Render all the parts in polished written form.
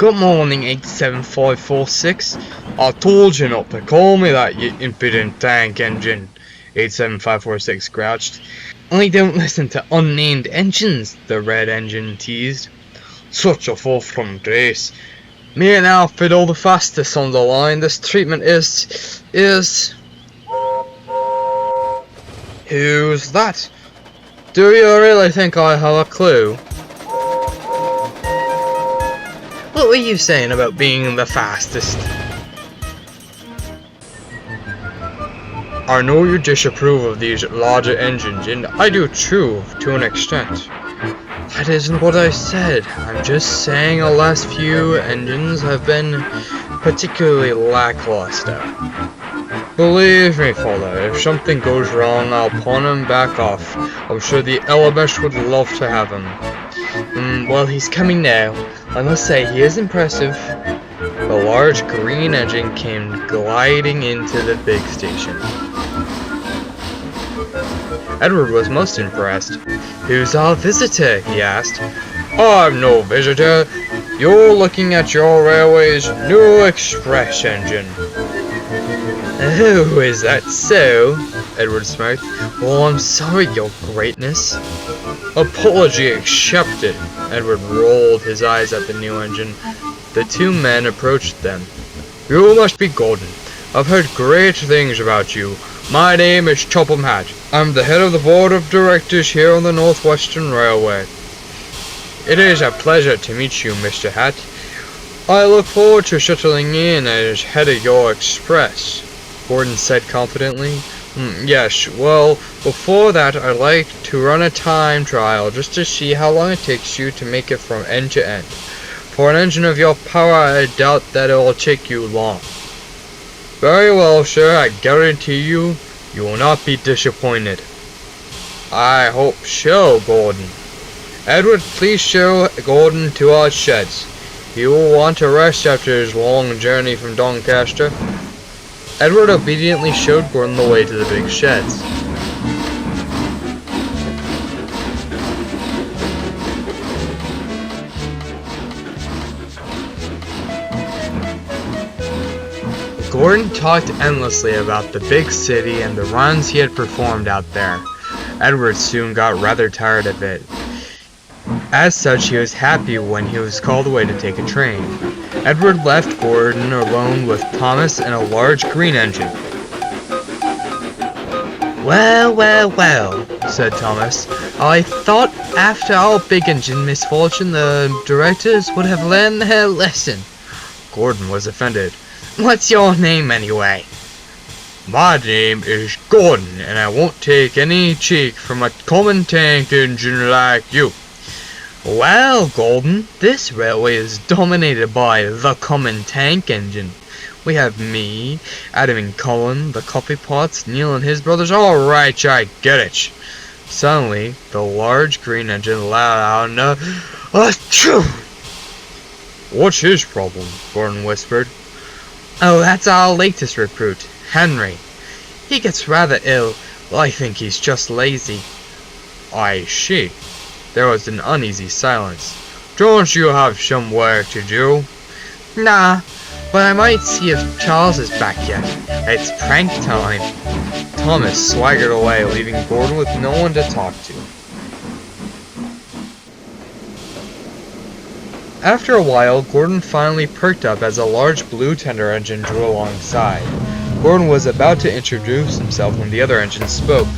Good morning, 87546. I told you not to call me that, you impudent tank engine, 87546 grouched. I don't listen to unnamed engines, the red engine teased. Such a fall from grace. Me and Alfredo the fastest on the line. This treatment is... Who's that? Do you really think I have a clue? What were you saying about being the fastest? I know you disapprove of these larger engines, and I do too, to an extent. That isn't what I said. I'm just saying the last few engines have been particularly lackluster. Believe me, father, if something goes wrong, I'll pawn him back off. I'm sure the Elebesh would love to have him. Well, he's coming now. I must say, he is impressive. The large green engine came gliding into the big station. Edward was most impressed. Who's our visitor? He asked. I'm no visitor. You're looking at your railway's new express engine. Oh, is that so? Edward smirked. Well, I'm sorry, your greatness. Apology accepted. Edward rolled his eyes at the new engine. The two men approached them. You must be Gordon. I've heard great things about you. My name is Topham Hatt. I'm the head of the board of directors here on the Northwestern Railway. It is a pleasure to meet you, Mr. Hatt. I look forward to settling in as head of your express, Gordon said confidently. Yes, well, before that I'd like to run a time trial just to see how long it takes you to make it from end to end. For an engine of your power, I doubt that it will take you long. Very well, sir, I guarantee you, you will not be disappointed. I hope so, Gordon. Edward, please show Gordon to our sheds. He will want to rest after his long journey from Doncaster. Edward obediently showed Gordon the way to the big sheds. Gordon talked endlessly about the big city and the runs he had performed out there. Edward soon got rather tired of it. As such, he was happy when he was called away to take a train. Edward left Gordon alone with Thomas and a large green engine. Well, well, well, said Thomas. I thought after our big engine misfortune the directors would have learned their lesson. Gordon was offended. What's your name anyway? My name is Gordon, and I won't take any cheek from a common tank engine like you. Well, Gordon, this railway is dominated by the common tank engine. We have me, Adam and Colin, the coffee pots, Neil and his brothers. All right, I get it. Suddenly, the large green engine let out a achoo! What's his problem? Gordon whispered. Oh, that's our latest recruit, Henry. He gets rather ill. Well, I think he's just lazy. I see. There was an uneasy silence. Don't you have some work to do? Nah, but I might see if Charles is back yet. It's prank time. Thomas swaggered away, leaving Gordon with no one to talk to. After a while, Gordon finally perked up as a large blue tender engine drew alongside. Gordon was about to introduce himself when the other engine spoke.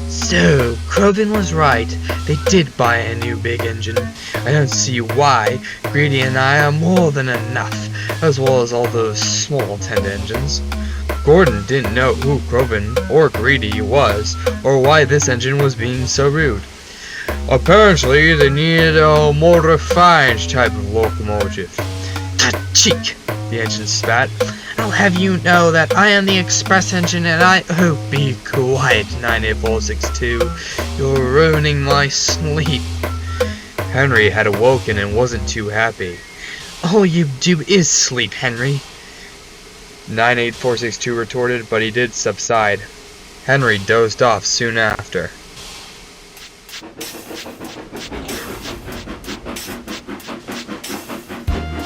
So, Crobin was right. They did buy a new big engine. I don't see why. Greedy and I are more than enough, as well as all those small tender engines. Gordon didn't know who Crobin or Greedy was, or why this engine was being so rude. Apparently, they needed a more refined type of locomotive. Tut cheek! The engine spat. I'll have you know that I am the express engine and Oh, be quiet, 98462. You're ruining my sleep. Henry had awoken and wasn't too happy. All you do is sleep, Henry. 98462 retorted, but he did subside. Henry dozed off soon after.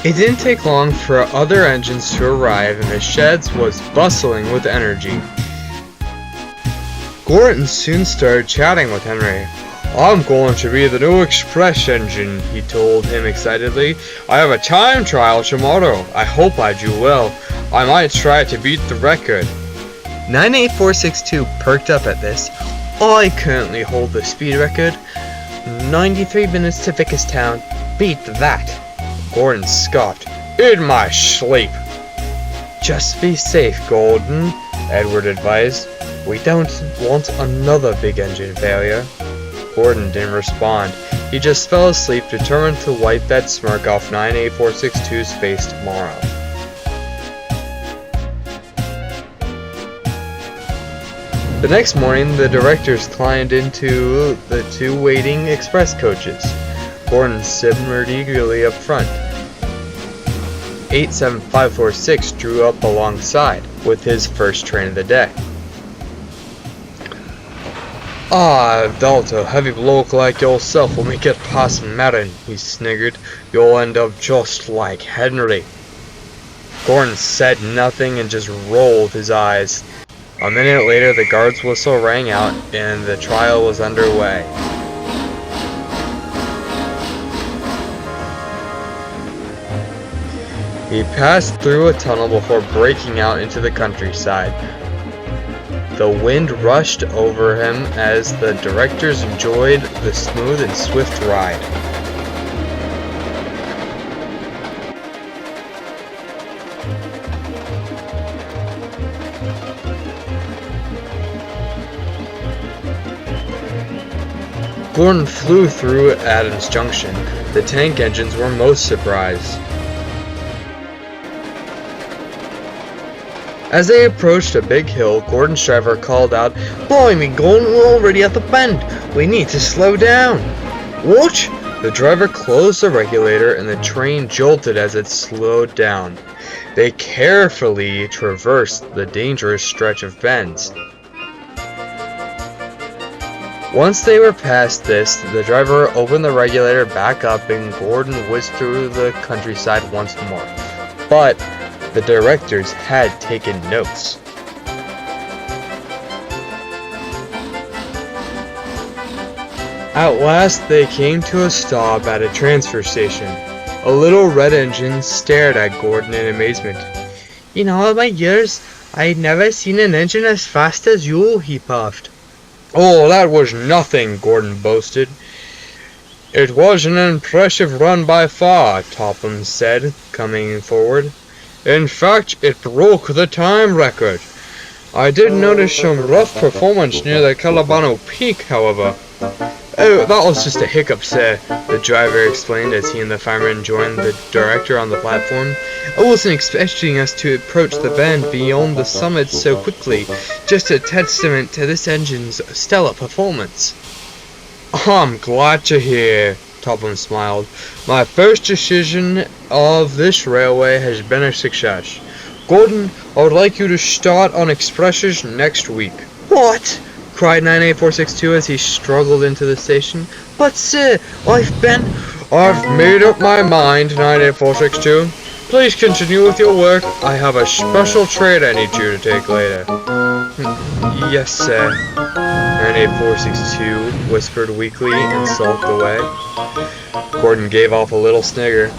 It didn't take long for other engines to arrive, and the sheds was bustling with energy. Gordon soon started chatting with Henry. "I'm going to be the new express engine," he told him excitedly. "I have a time trial tomorrow. I hope I do well. I might try to beat the record." 98462 perked up at this. "I currently hold the speed record. 93 minutes to Vicarstown. Beat that." Gordon scoffed. "In my sleep." "Just be safe, Gordon," Edward advised. "We don't want another big engine failure." Gordon didn't respond. He just fell asleep, determined to wipe that smirk off 98462's face tomorrow. The next morning, the directors climbed into the two waiting express coaches. Gordon simmered eagerly up front. 87546 drew up alongside with his first train of the day. "Ah, doubt a heavy bloke like yourself will make it past Marin," he sniggered. "You'll end up just like Henry." Gordon said nothing and just rolled his eyes. A minute later, the guard's whistle rang out and the trial was underway. He passed through a tunnel before breaking out into the countryside. The wind rushed over him as the directors enjoyed the smooth and swift ride. Gordon flew through Adams Junction. The tank engines were most surprised. As they approached a big hill, Gordon's driver called out, "Blimey, Gordon, we're already at the bend. We need to slow down." "What?" The driver closed the regulator and the train jolted as it slowed down. They carefully traversed the dangerous stretch of bends. Once they were past this, the driver opened the regulator back up and Gordon whizzed through the countryside once more. But the directors had taken notes. At last they came to a stop at a transfer station. A little red engine stared at Gordon in amazement. "In all my years, I'd never seen an engine as fast as you," he puffed. "Oh, that was nothing," Gordon boasted. "It was an impressive run by far," Topham said, coming forward. "In fact, it broke the time record. I did notice some rough performance near the Calabano Peak, however." "Oh, that was just a hiccup, sir," the driver explained as he and the fireman joined the director on the platform. "I wasn't expecting us to approach the bend beyond the summit so quickly. Just a testament to this engine's stellar performance." "I'm glad to hear," Topham smiled. "My first decision of this railway has been a success. Gordon, I would like you to start on expresses next week." "What?" cried 98462 as he struggled into the station. "But sir, I've made up my mind, 98462. Please continue with your work. I have a special trade I need you to take later." "Yes, sir," 98462 whispered weakly and sulked away. Gordon gave off a little snigger.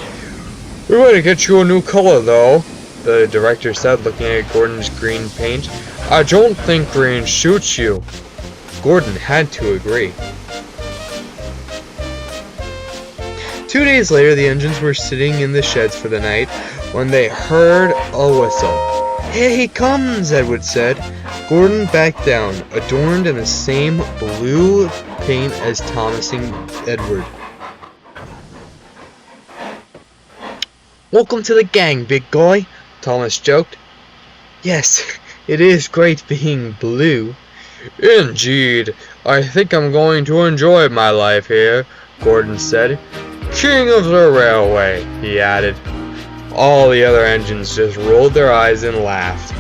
"We're going to get you a new color, though," the director said, looking at Gordon's green paint. "I don't think green suits you." Gordon had to agree. 2 days later, the engines were sitting in the sheds for the night when they heard a whistle. "Here he comes," Edward said. Gordon backed down, adorned in the same blue paint as Thomas and Edward. "Welcome to the gang, big guy," Thomas joked. "Yes, it is great being blue." "Indeed, I think I'm going to enjoy my life here," Gordon said. "King of the railway," he added. All the other engines just rolled their eyes and laughed.